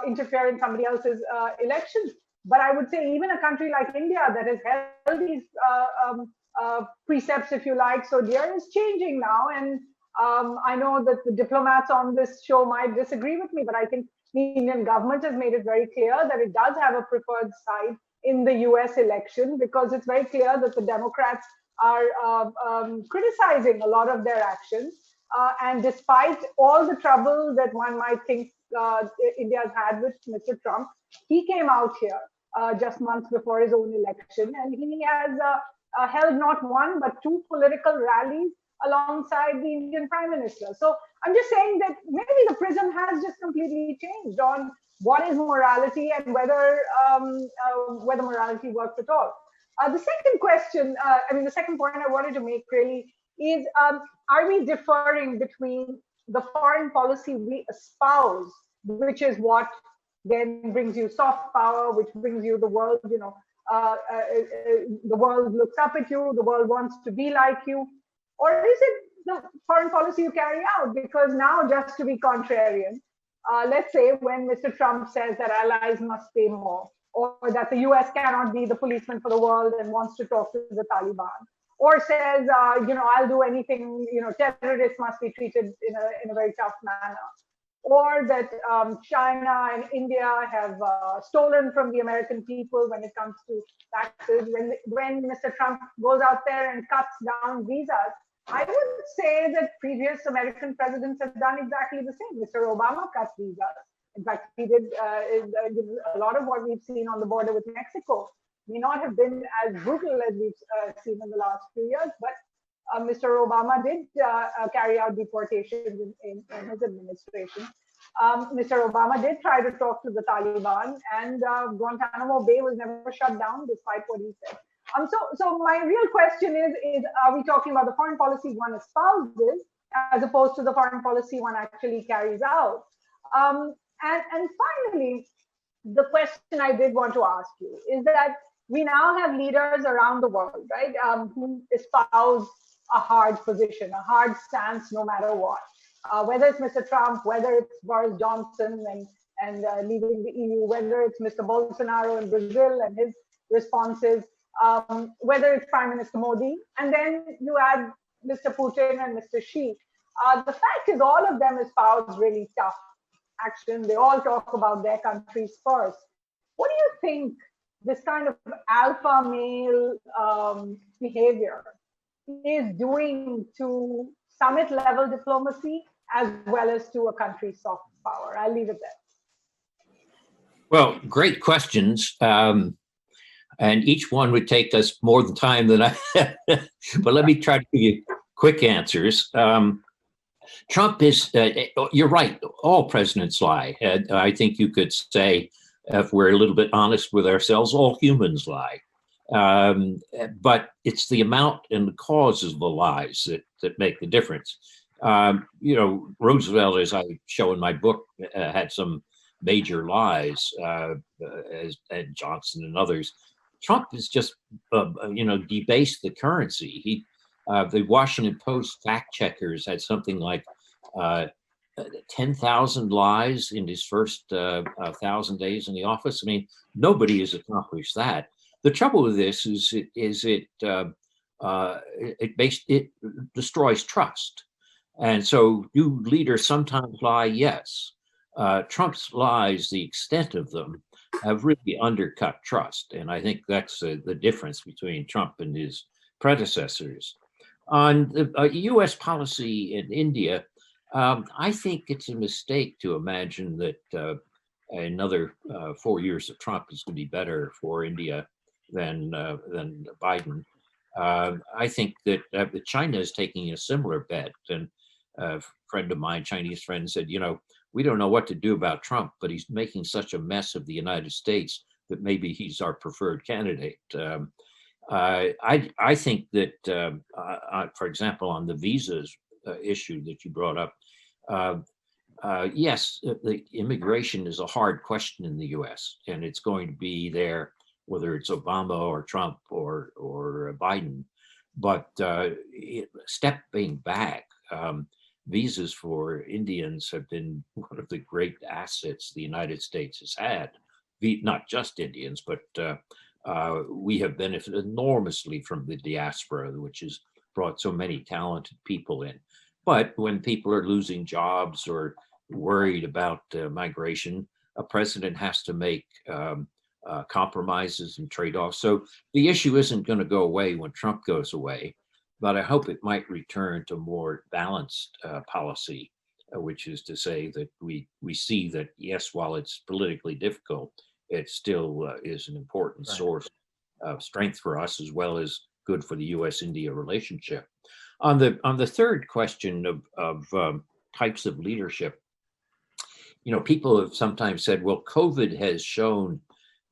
interfere in somebody else's elections. But I would say even a country like India that has held these precepts, if you like, so dear, is changing now. And I know that the diplomats on this show might disagree with me, but I think the Indian government has made it very clear that it does have a preferred side in the US election, because it's very clear that the Democrats are criticizing a lot of their actions. And despite all the trouble that one might think India's had with Mr. Trump, he came out here just months before his own election, and he has held not one but two political rallies alongside the Indian Prime Minister. So I'm just saying that maybe the prism has just completely changed on what is morality and whether morality works at all. The second question, the second point I wanted to make really is, are we differing between the foreign policy we espouse, which is what then brings you soft power, which brings you the world, the world looks up at you, the world wants to be like you, or is it the foreign policy you carry out? Because now, just to be contrarian, let's say when Mr. Trump says that allies must pay more, or that the US cannot be the policeman for the world and wants to talk to the Taliban, or says, I'll do anything, terrorists must be treated in a very tough manner, or that China and India have stolen from the American people when it comes to taxes. When Mr. Trump goes out there and cuts down visas, I would say that previous American presidents have done exactly the same. Mr. Obama cut visas. In fact, he did a lot of what we've seen on the border with Mexico may not have been as brutal as we've seen in the last few years, but Mr. Obama did carry out deportations in his administration. Mr. Obama did try to talk to the Taliban, and Guantanamo Bay was never shut down, despite what he said. So my real question is, are we talking about the foreign policy one espouses as opposed to the foreign policy one actually carries out? And finally, the question I did want to ask you is that we now have leaders around the world, right, who espouse a hard position, a hard stance, no matter what. Whether it's Mr. Trump, whether it's Boris Johnson, and and leaving the EU, whether it's Mr. Bolsonaro in Brazil and his responses, whether it's Prime Minister Modi, and then you add Mr. Putin and Mr. Xi. The fact is all of them espouse really tough action. They all talk about their countries first. What do you think this kind of alpha male behavior is doing to summit level diplomacy as well as to a country's soft power? I'll leave it there.
Well, great questions. And each one would take us more time than I but let me try to give you quick answers. Trump is, you're right, all presidents lie. I think you could say, if we're a little bit honest with ourselves, all humans lie. But it's the amount and the causes of the lies that make the difference. Roosevelt, as I show in my book, had some major lies, and Johnson and others. Trump is just, debased the currency. The Washington Post fact checkers had something like 10,000 lies in his first 1,000 days in the office. I mean, nobody has accomplished that. The trouble with this is it destroys trust. And so do leaders sometimes lie? Yes. Trump's lies, the extent of them, have really undercut trust. And I think that's the difference between Trump and his predecessors. On the US policy in India, I think it's a mistake to imagine that another 4 years of Trump is going to be better for India than Biden. I think that China is taking a similar bet. And a friend of mine, Chinese friend, said, we don't know what to do about Trump, but he's making such a mess of the United States that maybe he's our preferred candidate. I think that, for example, on the visas issue that you brought up, yes, the immigration is a hard question in the U.S. and it's going to be there, whether it's Obama or Trump or Biden. But stepping back, visas for Indians have been one of the great assets the United States has had. Not just Indians, but we have benefited enormously from the diaspora, which has brought so many talented people in. But when people are losing jobs or worried about migration, a president has to make compromises and trade-offs. So the issue isn't going to go away when Trump goes away, but I hope it might return to more balanced policy, which is to say that we see that, yes, while it's politically difficult, it still is an important source of strength for us, as well as good for the U.S.-India relationship. On the third question of types of leadership, people have sometimes said, well, COVID has shown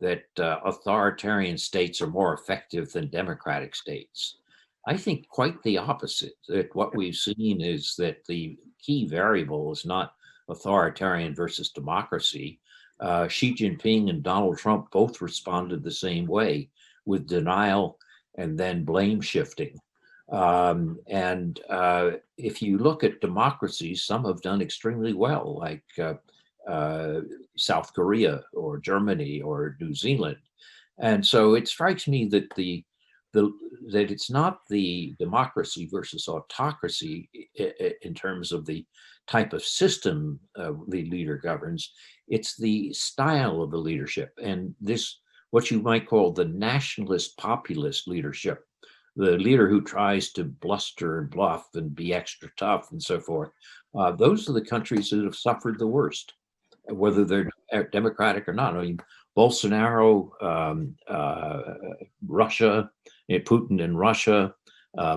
that authoritarian states are more effective than democratic states. I think quite the opposite, that what we've seen is that the key variable is not authoritarian versus democracy. Xi Jinping and Donald Trump both responded the same way, with denial and then blame shifting. If you look at democracies, some have done extremely well, like South Korea or Germany or New Zealand. And so it strikes me that that it's not the democracy versus autocracy in terms of the type of system the leader governs. It's the style of the leadership, and this, what you might call the nationalist populist leadership, the leader who tries to bluster and bluff and be extra tough and so forth. Those are the countries that have suffered the worst, whether they're democratic or not. I mean, Bolsonaro, Russia, Putin in Russia,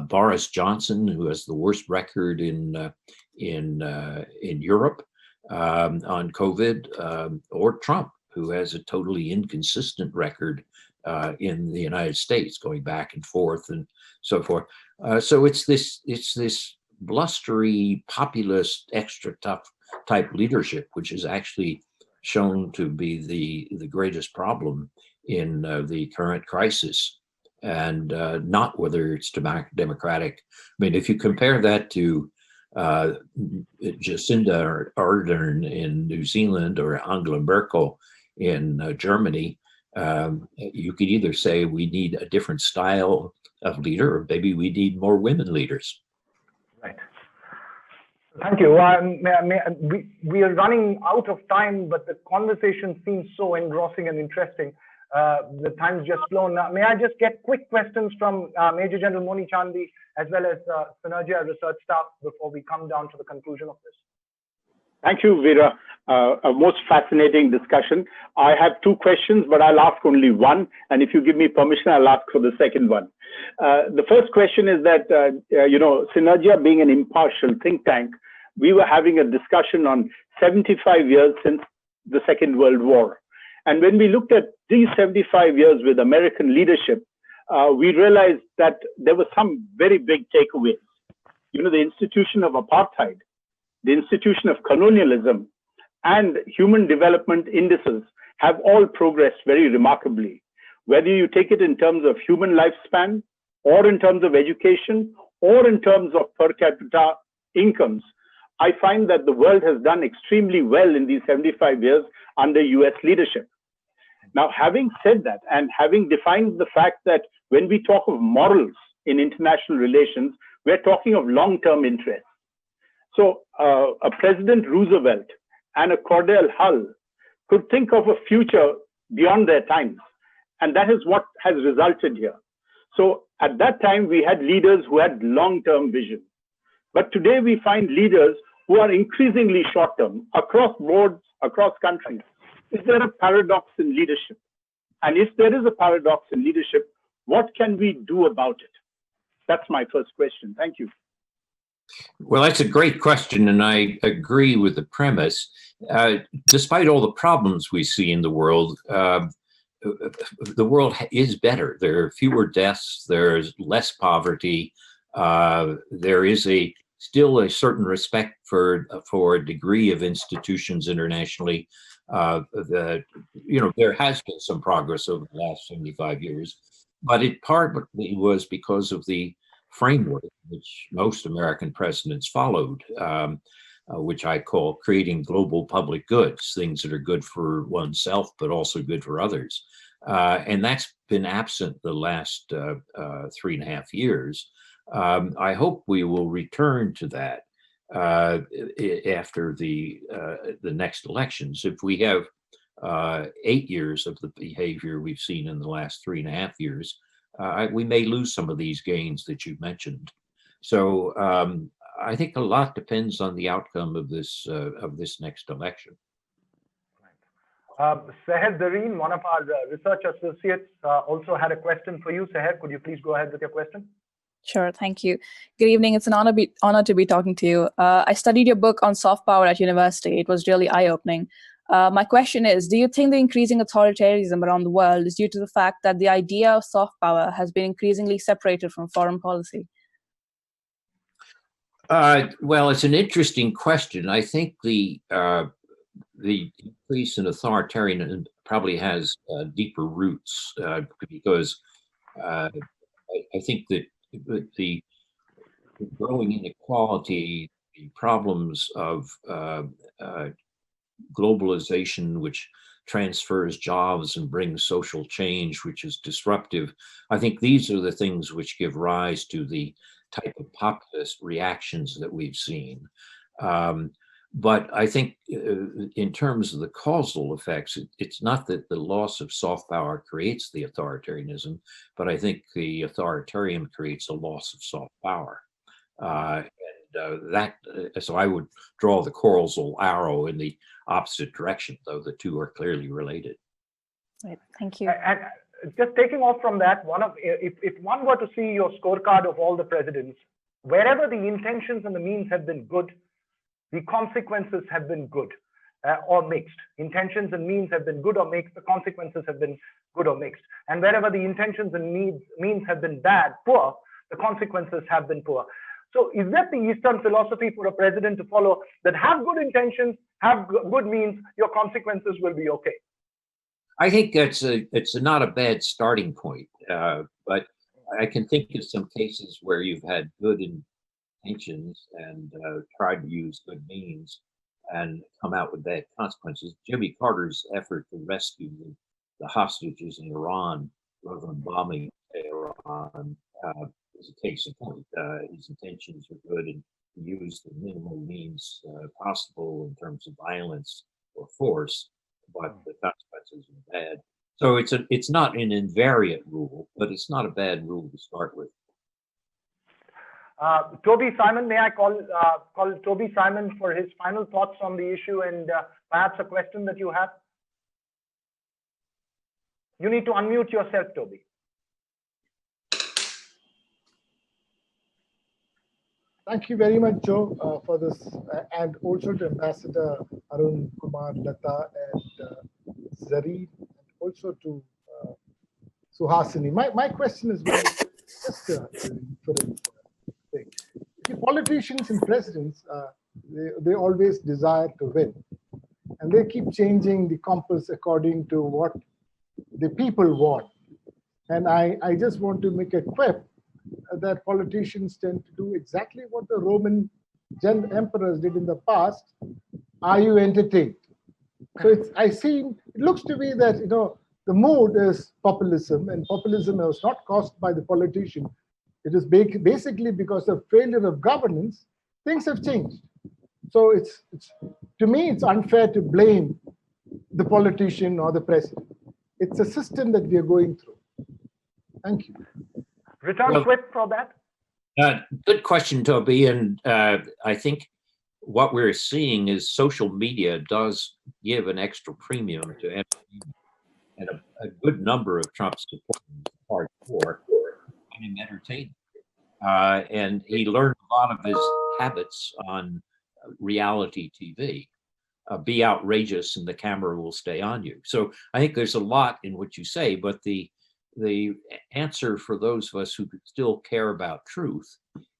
Boris Johnson, who has the worst record in Europe on COVID, or Trump, who has a totally inconsistent record in the United States, going back and forth and so forth. So it's this blustery, populist, extra tough type leadership, which is actually shown to be the greatest problem in the current crisis, and not whether it's democratic. I mean, if you compare that to Jacinda Ardern in New Zealand or Angela Merkel in Germany, you could either say we need a different style of leader, or maybe we need more women leaders.
Right. Thank you. We are running out of time, but the conversation seems so engrossing and interesting. The time's just flown. May I just get quick questions from Major General Moni Chandi as well as Synergia research staff before we come down to the conclusion of this?
Thank you, Veera. A most fascinating discussion. I have two questions, but I'll ask only one. And if you give me permission, I'll ask for the second one. The first question is that, Synergia being an impartial think tank, we were having a discussion on 75 years since the Second World War. And when we looked at these 75 years with American leadership, we realized that there were some very big takeaways. The institution of apartheid, the institution of colonialism, and human development indices have all progressed very remarkably. Whether you take it in terms of human lifespan, or in terms of education, or in terms of per capita incomes, I find that the world has done extremely well in these 75 years under US leadership. Now, having said that, and having defined the fact that when we talk of morals in international relations, we're talking of long-term interests. So a President Roosevelt and a Cordell Hull could think of a future beyond their times. And that is what has resulted here. So at that time, we had leaders who had long-term vision. But today we find leaders who are increasingly short-term across boards, across countries. Is there a paradox in leadership? And if there is a paradox in leadership, what can we do about it? That's my first question. Thank you.
Well, that's a great question, and I agree with the premise. Despite all the problems we see in the world is better. There are fewer deaths, there's less poverty, there is still a certain respect for a degree of institutions internationally. There has been some progress over the last 75 years, but it partly was because of the framework which most American presidents followed, which I call creating global public goods, things that are good for oneself, but also good for others. And that's been absent the last 3.5 years. I hope we will return to that after the next elections. If we have 8 years of the behavior we've seen in the last 3.5 years, we may lose some of these gains that you mentioned. So I think a lot depends on the outcome of this next election.
Seher Dareen, one of our research associates, also had a question for you. Seher, could you please go ahead with your question?
Sure, thank you. Good evening. It's an honor to be talking to you. I studied your book on soft power at university. It was really eye-opening. My question is, do you think the increasing authoritarianism around the world is due to the fact that the idea of soft power has been increasingly separated from foreign policy?
Well, it's an interesting question. I think the increase in authoritarianism probably has deeper roots because I think that the growing inequality, the problems of globalization, which transfers jobs and brings social change, which is disruptive. I think these are the things which give rise to the type of populist reactions that we've seen. But I think in terms of the causal effects, it's not that the loss of soft power creates the authoritarianism, but I think the authoritarian creates a loss of soft power. So I would draw the causal arrow in the opposite direction, though the two are clearly related.
Right, thank you.
And just taking off from that, if one were to see your scorecard of all the presidents, wherever the intentions and the means have been good, the consequences have been good or mixed. Intentions and means have been good or mixed. The consequences have been good or mixed. And wherever the intentions and means have been poor, the consequences have been poor. So is that the Eastern philosophy for a president to follow, that have good intentions, have good means, your consequences will be okay?
I think it's not a bad starting point, but I can think of some cases where you've had good intentions and tried to use good means and come out with bad consequences. Jimmy Carter's effort to rescue the hostages in Iran rather than bombing Iran is a case in point. His intentions were good and he used the minimal means possible in terms of violence or force, but the consequences were bad. So it's not an invariant rule, but it's not a bad rule to start with.
Toby Simon, may I call Toby Simon for his final thoughts on the issue and perhaps a question that you have? You need to unmute yourself, Toby.
Thank you very much, Joe, for this, and also to Ambassador Arun Kumar, Lata, and Zareen, and also to Suhasini. My question is really just an inference thing. Politicians and presidents, they always desire to win, and they keep changing the compass according to what the people want. And I just want to make a quip that politicians tend to do exactly what the Roman emperors did in the past. Are you entertained? So it looks to me that the mood is populism, and populism was not caused by the politician. It is basically because of failure of governance. Things have changed. So to me, it's unfair to blame the politician or the president. It's a system that we are going through. Thank you.
Return quick for that.
Good question, Toby. And I think what we're seeing is social media does give an extra premium to entertainment. And a good number of Trump's supporters are hardcore and him entertained. And he learned a lot of his habits on reality TV. Be outrageous and the camera will stay on you. So I think there's a lot in what you say, but the answer for those of us who still care about truth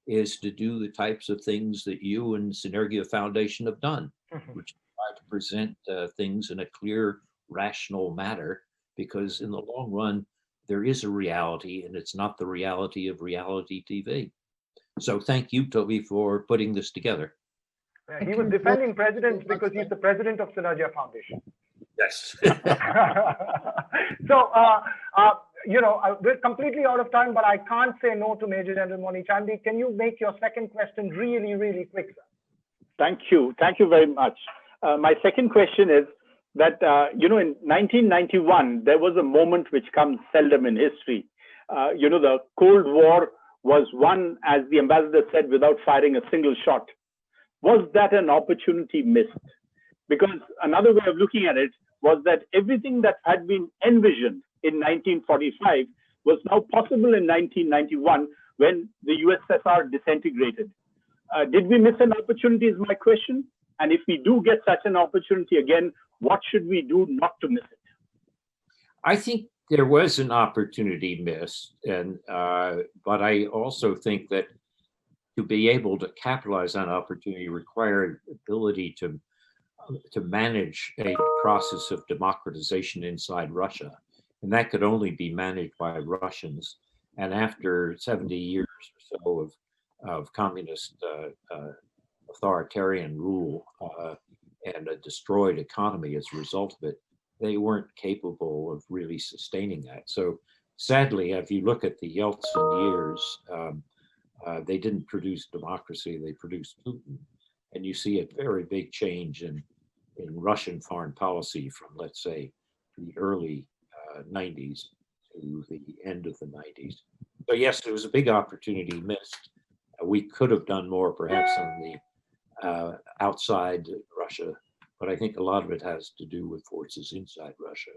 is to do the types of things that you and Synergia Foundation have done, which try to present things in a clear, rational manner, because in the long run, there is a reality and it's not the reality of reality TV. So thank you, Toby, for putting this together.
He was defending presidents because he's the president of Synergia Foundation.
Yes.
So, we're completely out of time, but I can't say no to Major General Moni Chandy. Can you make your second question really, really quick, sir? Thank you.
Thank you very much. My second question is that, in 1991, there was a moment which comes seldom in history. The Cold War was won, as the ambassador said, without firing a single shot. Was that an opportunity missed? Because another way of looking at it was that everything that had been envisioned in 1945 was now possible in 1991 when the USSR disintegrated. Did we miss an opportunity is my question. And if we do get such an opportunity again, what should we do not to miss it?
I think there was an opportunity missed, and but I also think that to be able to capitalize on opportunity required ability to manage a process of democratization inside Russia. And that could only be managed by Russians. And after 70 years or so of communist authoritarian rule and a destroyed economy as a result of it, they weren't capable of really sustaining that. So sadly, if you look at the Yeltsin years, they didn't produce democracy, they produced Putin. And you see a very big change in Russian foreign policy from, let's say, the early 90s to the end of the 90s. So yes, there was a big opportunity missed. We could have done more perhaps on the outside Russia, but I think a lot of it has to do with forces inside Russia.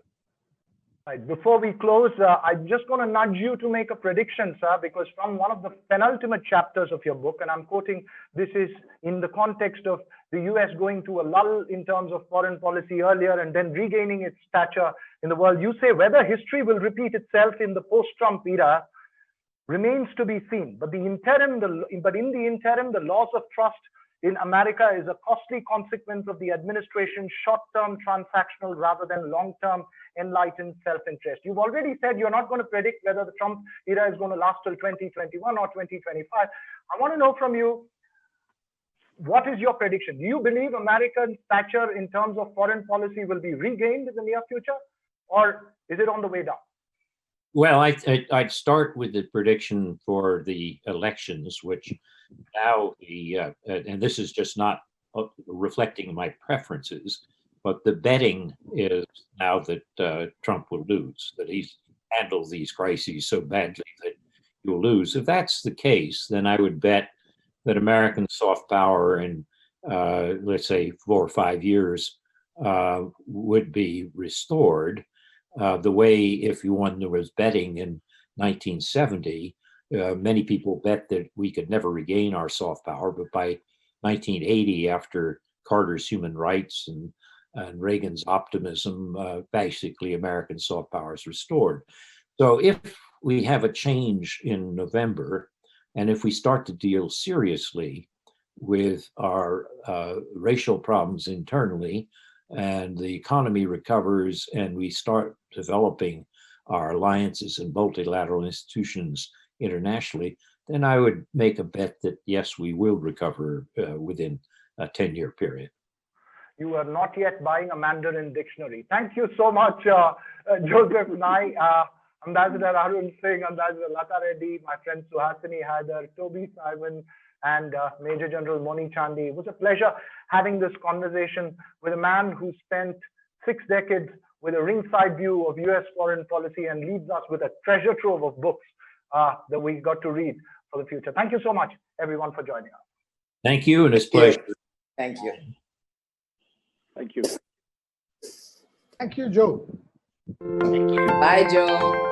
Right. Before we close, I'm just going to nudge you to make a prediction, sir, because from one of the penultimate chapters of your book, and I'm quoting, this is in the context of the US going to a lull in terms of foreign policy earlier and then regaining its stature in the world. You say whether history will repeat itself in the post-Trump era remains to be seen. But in the interim, the loss of trust in America is a costly consequence of the administration's short-term transactional rather than long-term enlightened self-interest. You've already said you're not going to predict whether the Trump era is going to last till 2021 or 2025. I want to know from you, what is your prediction? Do you believe American stature in terms of foreign policy will be regained in the near future, or is it on the way down?
Well, I'd start with the prediction for the elections, which now and this is just not reflecting my preferences, but the betting is now that Trump will lose, that he's handled these crises so badly that you'll lose. If that's the case, then I would bet that American soft power in, let's say, 4 or 5 years would be restored. The way, if one was betting in 1970, many people bet that we could never regain our soft power, but by 1980, after Carter's human rights and Reagan's optimism, basically American soft power is restored. So if we have a change in November, and if we start to deal seriously with our racial problems internally, and the economy recovers, and we start developing our alliances and multilateral institutions internationally, then I would make a bet that, yes, we will recover within a 10-year period.
You are not yet buying a Mandarin dictionary. Thank you so much, Joseph Nye, Ambassador Arun Singh, Ambassador Lata Reddy, my friend Suhasini Haider, Toby Simon, and Major General Moni Chandi. It was a pleasure having this conversation with a man who spent 6 decades with a ringside view of US foreign policy and leaves us with a treasure trove of books that we got to read for the future. Thank you so much, everyone, for joining us.
Thank you, and it's a pleasure.
Thank you.
Thank you.
Thank you, Joe.
Thank you.
Bye, Joe.